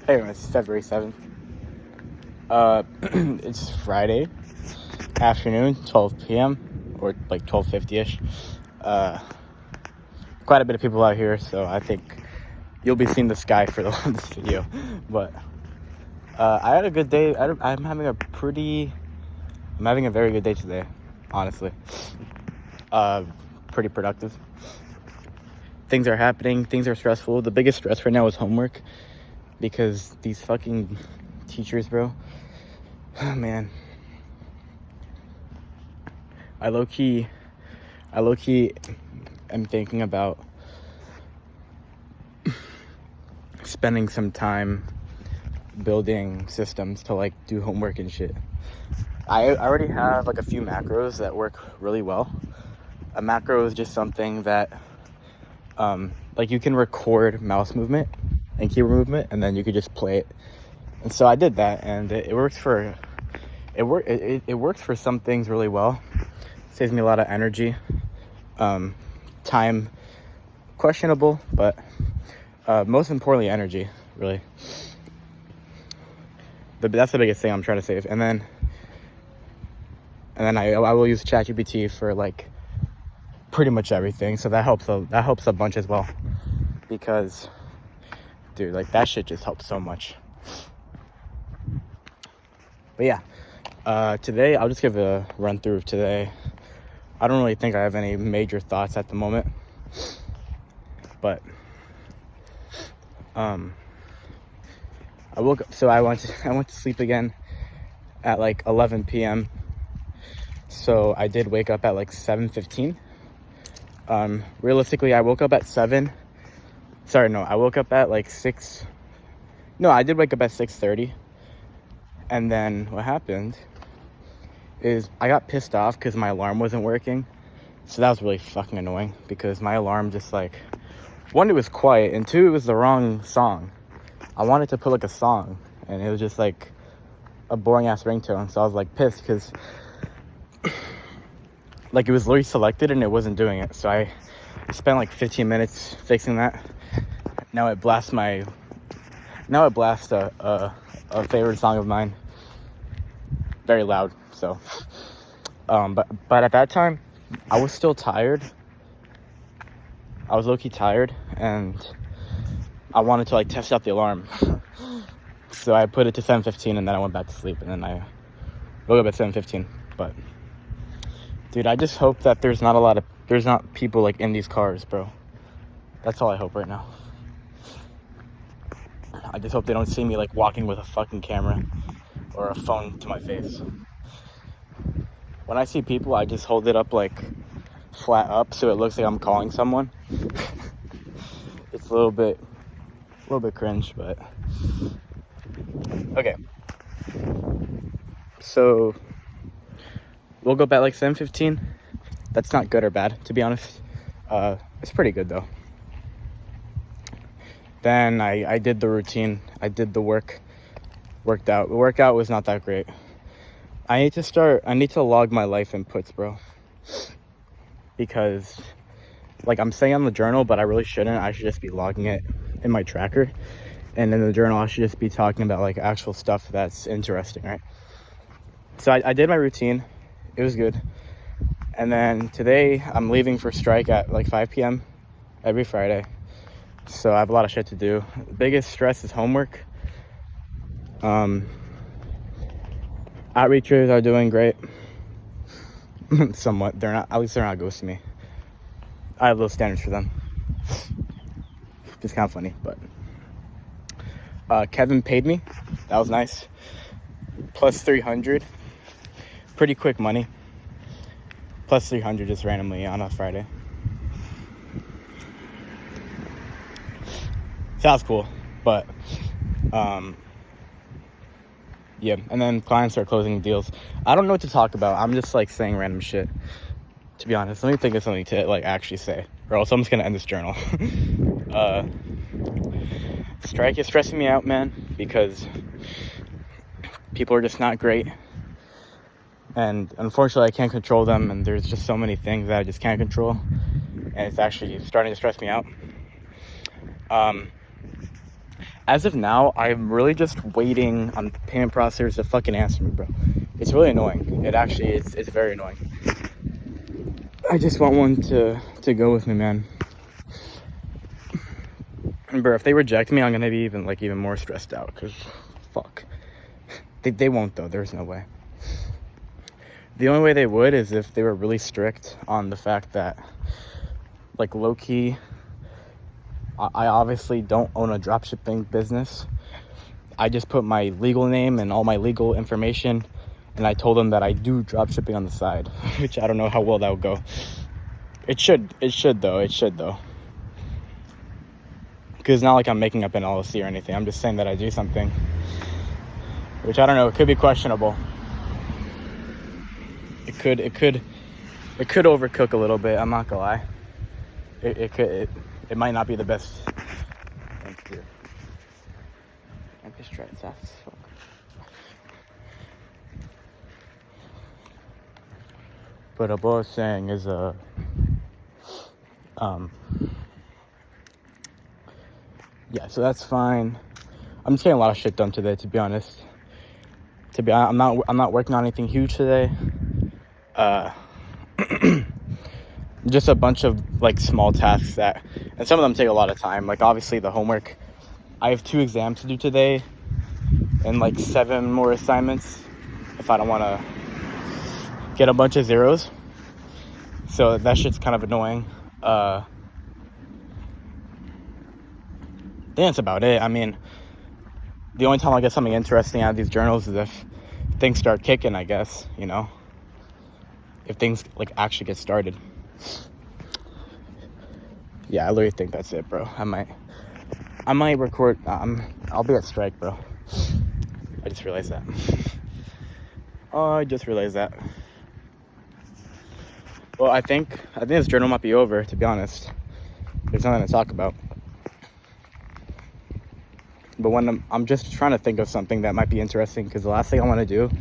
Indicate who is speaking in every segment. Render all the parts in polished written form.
Speaker 1: Anyway, it's February 7th. It's Friday afternoon, 12 p.m. or like 12:50ish. Quite a bit of people out here, so I think you'll be seeing the sky for this video. But I had a good day. I'm having a very good day today, honestly. Pretty productive. Things are happening. Things are stressful. The biggest stress right now is homework, because these fucking teachers, bro. Oh, man. I low-key am thinking about spending some time building systems to like do homework and shit. I already have like a few macros that work really well. A macro is just something that like you can record mouse movement and keyboard movement, and then you could just play it. And so I did that, and it works for some things really well. Saves me a lot of energy. Time, questionable, but most importantly, energy, really. That's the biggest thing I'm trying to save. And then I will use ChatGPT for like pretty much everything. So that helps a bunch as well, because dude, like that shit just helps so much. But yeah, today I'll just give a run through of today. I don't really think I have any major thoughts at the moment, but I woke up, so I went to sleep again at like 11 p.m. So I did wake up at like 7:15. Realistically, I woke up at 7. Sorry, no, I woke up at like 6. No, I did wake up at 6:30. And then what happened is I got pissed off because my alarm wasn't working. So that was really fucking annoying, because my alarm just like, one, it was quiet, and two, it was the wrong song. I wanted to put like a song, and it was just like a boring ass ringtone. So I was like pissed because like it was literally selected and it wasn't doing it. So I spent like 15 minutes fixing that. Now it blasts a favorite song of mine very loud. So but at that time I was still tired. I was low-key tired, and I wanted to like test out the alarm. So I put it to 7:15, and then I went back to sleep, and then I woke up at 7:15. But dude, I just hope that there's not people like in these cars, bro. That's all I hope right now. I just hope they don't see me like walking with a fucking camera or a phone to my face. When I see people, I just hold it up like flat up so it looks like I'm calling someone. It's a little bit cringe, but okay. So we'll go back like 7:15. That's not good or bad, to be honest. It's pretty good though. Then I did the routine. I did the worked out. The workout was not that great. I need to log my life inputs, bro. Because like I'm saying on the journal, but I really shouldn't. I should just be logging it in my tracker. And in the journal, I should just be talking about like actual stuff that's interesting, right? So I did my routine. It was good. And then today I'm leaving for strike at like 5 p.m. every Friday. So I have a lot of shit to do. The biggest stress is homework. Outreachers are doing great. Somewhat. At least they're not ghosting me. I have low standards for them. It's kind of funny, but Kevin paid me. That was nice. Plus 300. Pretty quick money. Plus 300 just randomly on a Friday. Sounds cool, but yeah. And then clients are closing deals. I don't know what to talk about. I'm just like saying random shit, to be honest. Let me think of something to like actually say, or else I'm just gonna end this journal. Strike is stressing me out, man, because people are just not great, and unfortunately I can't control them, and there's just so many things that I just can't control, and it's actually starting to stress me out. as of now, I'm really just waiting on payment processors to fucking answer me, bro. It's really annoying. It actually is. It's very annoying. I just want one to go with me, man. And bro, if they reject me, I'm gonna be even more stressed out. Cause, fuck. They won't though. There's no way. The only way they would is if they were really strict on the fact that, like, low key, I obviously don't own a dropshipping business. I just put my legal name and all my legal information, and I told them that I do dropshipping on the side, which I don't know how well that would go. It should though. Because it's not like I'm making up an LLC or anything. I'm just saying that I do something, which I don't know. It could be questionable. It could overcook a little bit. I'm not gonna lie. It might not be the best thing to do. I just tried it fast as fuck. But what I was saying is yeah, so that's fine. I'm just getting a lot of shit done today, to be honest. I'm not working on anything huge today. Just a bunch of like small tasks and some of them take a lot of time. Like obviously the homework. I have 2 exams to do today and like 7 more assignments if I don't want to get a bunch of zeros. So that shit's kind of annoying. I think that's about it. I mean, the only time I get something interesting out of these journals is if things start kicking, I guess, you know, if things like actually get started. Yeah, I literally think that's it, bro. I might record. I'll be at strike, bro. I just realized that. Well, I think this journal might be over, to be honest. There's nothing to talk about. But when I'm just trying to think of something that might be interesting, because the last thing I want to do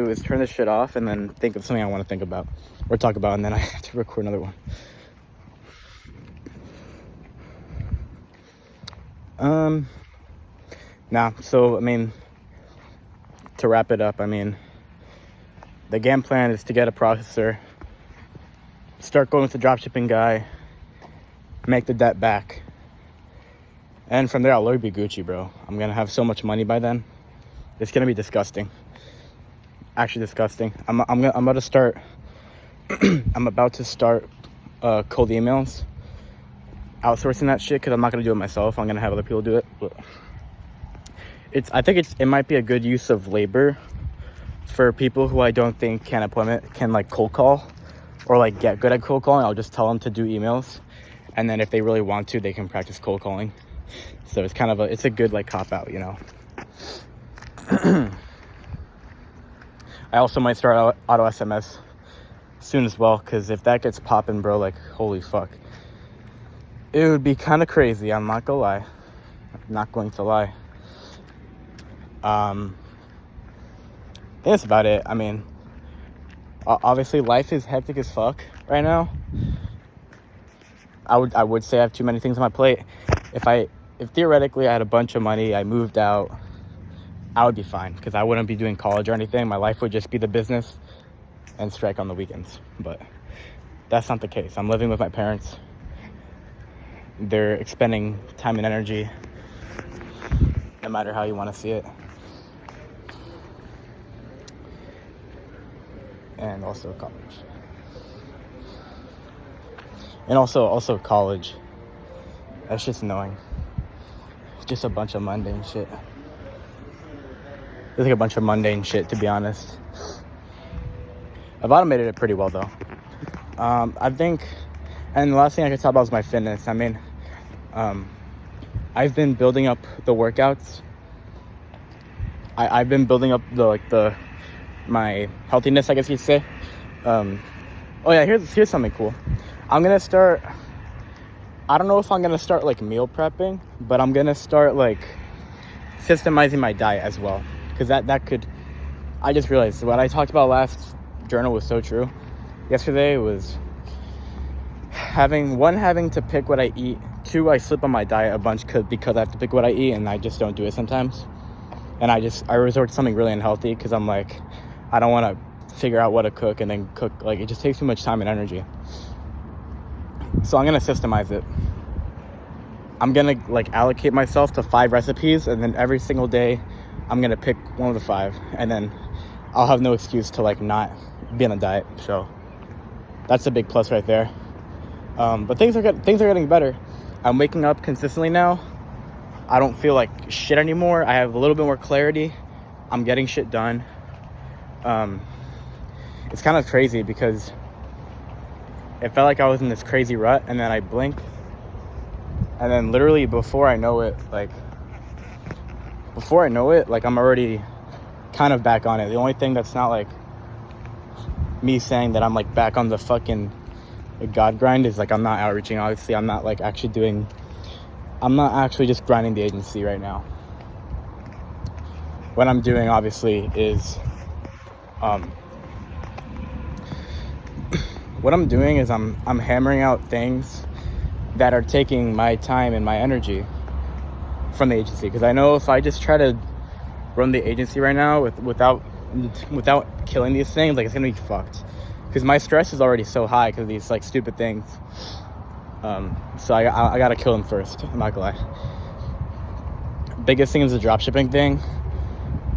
Speaker 1: is turn this shit off and then think of something I want to think about or talk about, and then I have to record another one. So I mean, to wrap it up, I mean, the game plan is to get a processor, start going with the dropshipping guy, make the debt back. And from there, I'll literally be Gucci, bro. I'm going to have so much money by then. It's going to be disgusting. Actually disgusting. I'm about to start... I'm about to start cold emails. Outsourcing that shit, because I'm not going to do it myself. I'm going to have other people do it. But I think it might be a good use of labor for people who I don't think can like cold call or like get good at cold calling. I'll just tell them to do emails. And then if they really want to, they can practice cold calling. So it's kind of it's a good like cop out, you know. I also might start auto SMS soon as well, because if that gets popping, bro, like holy fuck, it would be kind of crazy. I'm not gonna lie. I'm not going to lie. I think that's about it. I mean, obviously life is hectic as fuck right now. I would say I have too many things on my plate. If theoretically I had a bunch of money, I moved out, I would be fine, because I wouldn't be doing college or anything. My life would just be the business and strike on the weekends. But that's not the case. I'm living with my parents. They're expending time and energy, no matter how you want to see it. And also college. And also college. That's just annoying. It's just a bunch of mundane shit. It's like a bunch of mundane shit, to be honest. I've automated it pretty well, though. I think, and the last thing I could talk about is my fitness. I mean, I've been building up the workouts. I've been building up my healthiness, I guess you'd say. Oh yeah, here's something cool. I'm gonna start. I don't know if I'm gonna start like meal prepping, but I'm gonna start like systemizing my diet as well, because that could. I just realized what I talked about last journal was so true. Yesterday was having to pick what I eat 2, I slip on my diet a bunch because I have to pick what I eat, and I just don't do it sometimes. And I resort to something really unhealthy because I'm like, I don't want to figure out what to cook and then cook. Like, it just takes too much time and energy. So I'm going to systemize it. I'm going to like allocate myself to 5 recipes, and then every single day I'm going to pick one of the 5, and then I'll have no excuse to like not be on a diet. So that's a big plus right there. But things are getting better. I'm waking up consistently now. I don't feel like shit anymore. I have a little bit more clarity. I'm getting shit done. It's kind of crazy because it felt like I was in this crazy rut, and then I blink, and then literally before I know it, like I'm already kind of back on it. The only thing that's not like me saying that I'm like back on the fucking God grind is like I'm not outreaching. Obviously, I'm not actually just grinding the agency right now. What I'm doing obviously is I'm hammering out things that are taking my time and my energy from the agency, because I know if I just try to run the agency right now without killing these things, like, it's gonna be fucked, because my stress is already so high because of these like stupid things. So I gotta kill them first. I'm not gonna lie. Biggest thing is the dropshipping thing.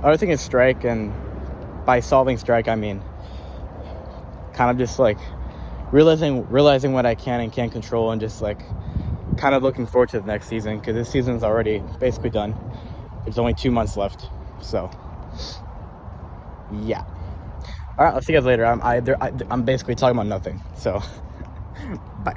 Speaker 1: Other thing is strike, and by solving strike I mean kind of just like realizing what I can and can't control, and just like kind of looking forward to the next season, because this season's already basically done. There's only 2 months left, so yeah. All right, I'll see you guys later. I'm basically talking about nothing, so bye.